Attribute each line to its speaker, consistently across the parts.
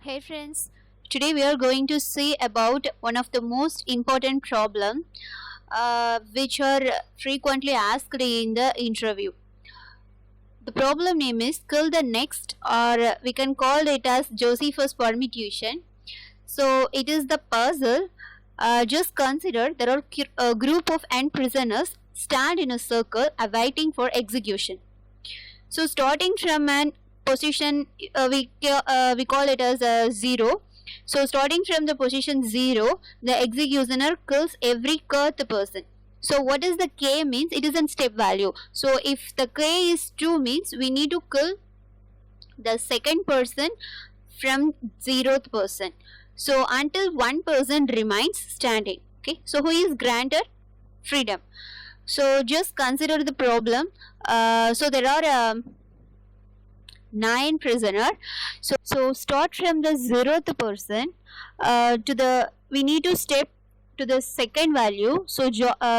Speaker 1: Hey friends, today we are going to see about one of the most important problem which are frequently asked in the interview. The problem name is kill the next, or we can call it as Josephus permutation. So it is the puzzle. Just consider there are a group of n prisoners stand in a circle awaiting for execution. So starting from an position, we call it as a 0. So starting from the position 0, the executioner kills every cursed person. So what is the k means? It is a step value. So if the k is 2 means we need to kill the second person from 0th person. So until one person remains standing. Okay. So who is granted freedom? So just consider the problem. So there are 9 prisoner. So start from the 0th person to the we need to step to the second value. So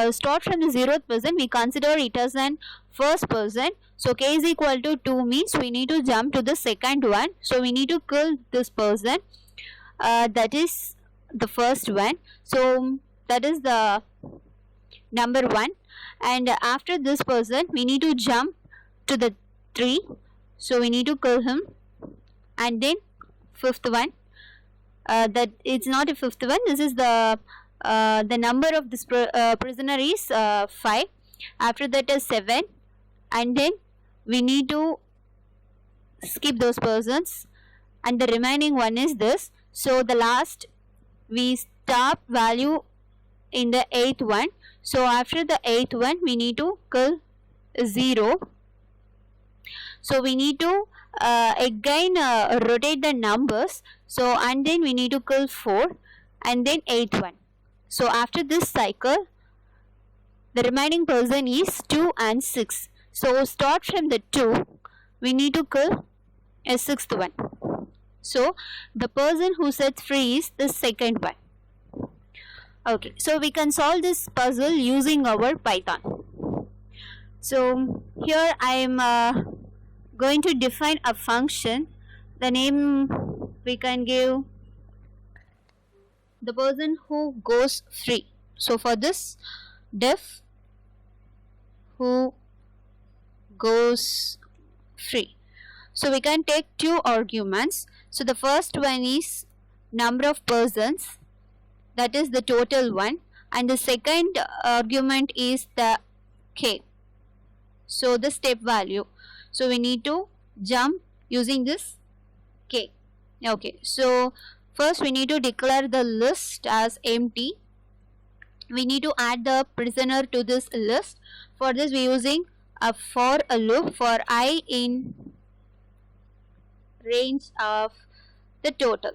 Speaker 1: start from the 0th person, we consider it as an first person. So k is equal to 2 means we need to jump to the second one. So we need to kill this person, that is the first one. So that is the number 1, and after this person we need to jump to the 3. So we need to kill him, and then fifth one, that it's not a fifth one, this is the number of this prisoner is 5. After that is 7, and then we need to skip those persons, and the remaining one is this. So the last we stop value in the 8th one. So after the 8th one we need to kill 0. So we need to again rotate the numbers. So and then we need to kill 4, and then 8th one. So after this cycle the remaining person is 2 and 6. So start from the 2, we need to kill a 6th one. So the person who sets free is the second one. Okay, so we can solve this puzzle using our Python. So here I am going to define a function. The name we can give the person who goes free. So for this, def who goes free. So we can take two arguments. So the first one is number of persons, that is the total one, and the second argument is the k, so the step value. So we need to jump using this k. Okay, so first we need to declare the list as empty. We need to add the prisoner to this list. For this we are using a for a loop for I in range of the total.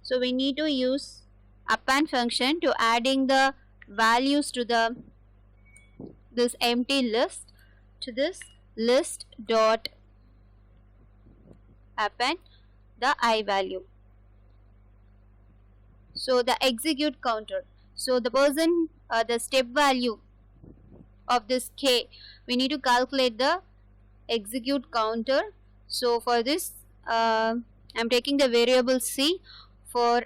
Speaker 1: So we need to use append function to adding the values to this empty list to this list dot append the I value. So the execute counter. So the person the step value of this k, we need to calculate the execute counter. So for this I'm taking the variable c for,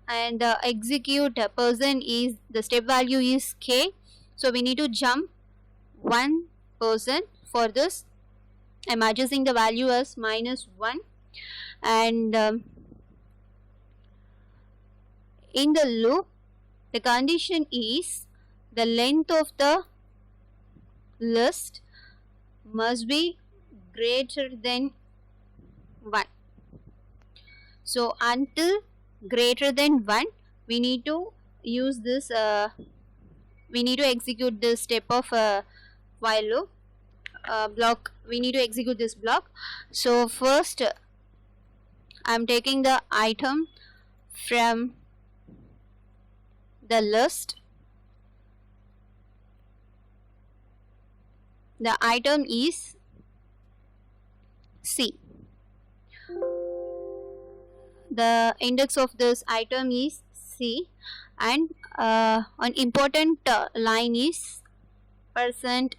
Speaker 1: and the execute person is the step value is k. So we need to jump one person. For this I'm adjusting the value as -1, and in the loop the condition is the length of the list must be greater than 1. So until greater than 1 we need to use this we need to execute this step of while loop block. We need to execute this block. So first I'm taking the item from the list. The item is c. The index of this item is c, and an important line is percent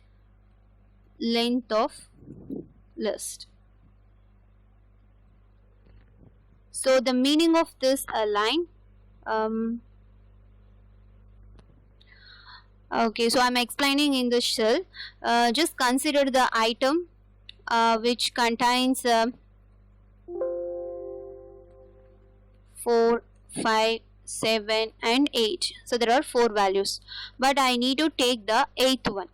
Speaker 1: length of list. So the meaning of this line, okay, so I'm explaining in the shell. Just consider the item which contains 4, 5, 7 and 8. So there are 4 values, but I need to take the 8th one.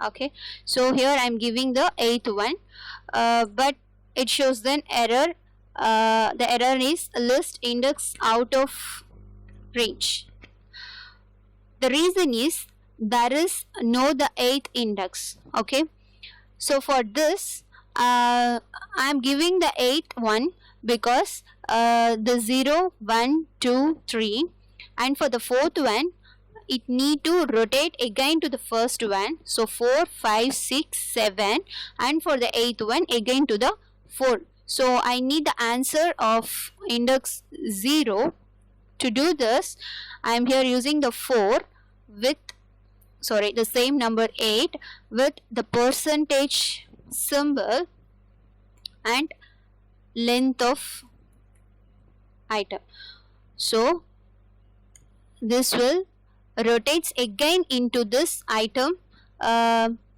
Speaker 1: Okay, so here I'm giving the 8th one, but it shows then error. The error is list index out of range. The reason is there is no the 8th index. Okay, so for this I'm giving the 8th one because the 0, 1, 2, 3, and for the 4th one it need to rotate again to the first one. So 4, 5, 6, 7, and for the 8th one again to the 4. So I need the answer of index 0. To do this, I am here using the 4 with, sorry, the same number 8 with the percentage symbol and length of item. So this will rotates again into this item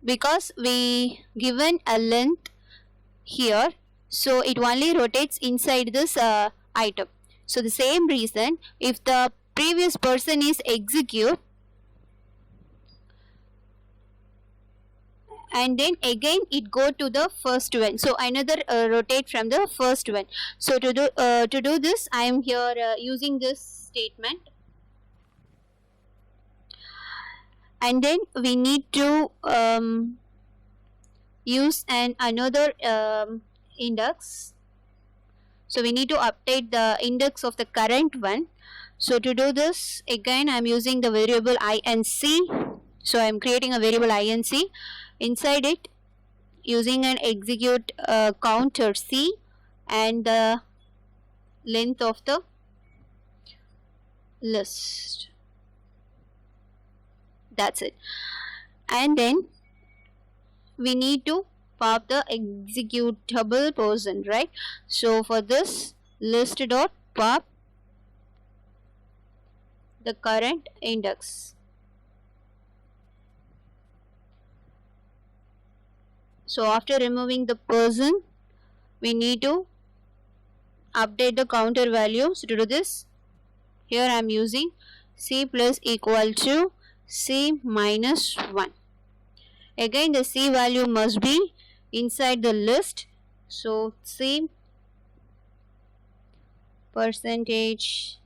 Speaker 1: because we given a length here, so it only rotates inside this item. So the same reason, if the previous person is execute and then again it go to the first one, so another rotate from the first one. So to do this, I am here using this statement, and then we need to use another index. So we need to update the index of the current one. So to do this, again I am using the variable inc. So I am creating a variable inc. Inside it, using an execute counter c and the length of the list. That's it. And then we need to pop the executable person, right? So for this, list dot pop the current index. So after removing the person, we need to update the counter value. So to do this, here I am using c plus equal to c minus 1. Again the c value must be inside the list. So c percentage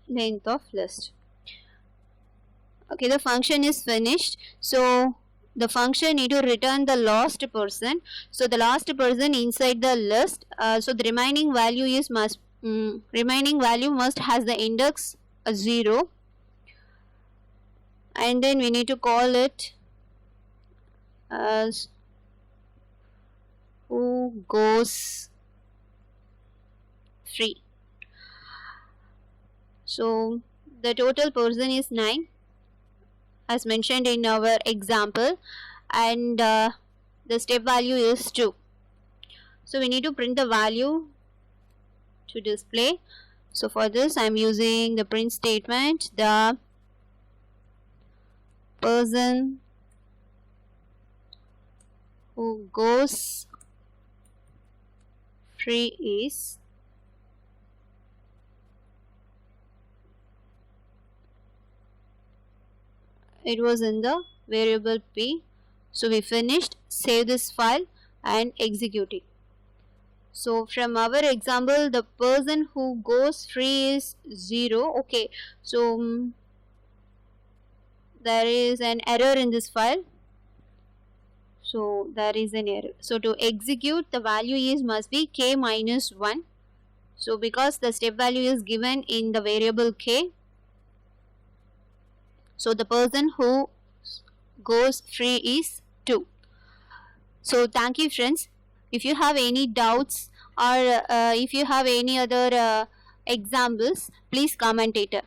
Speaker 1: length of list. Okay, the function is finished. So the function need to return the lost person. So the last person inside the list. So the remaining value is remaining value must has the index 0, and then we need to call it as who goes free. So the total person is 9 as mentioned in our example, and the step value is 2. So we need to print the value to display. So for this I am using the print statement. The person who goes free is it was in the variable p. So we finished. Save this file and execute it. So from our example, the person who goes free is 0. Okay, so there is an error in this file. So there is an error. So to execute, the value is must be k minus 1. So because the step value is given in the variable k, so the person who goes free is 2. So thank you friends. If you have any doubts or if you have any other examples, please comment it.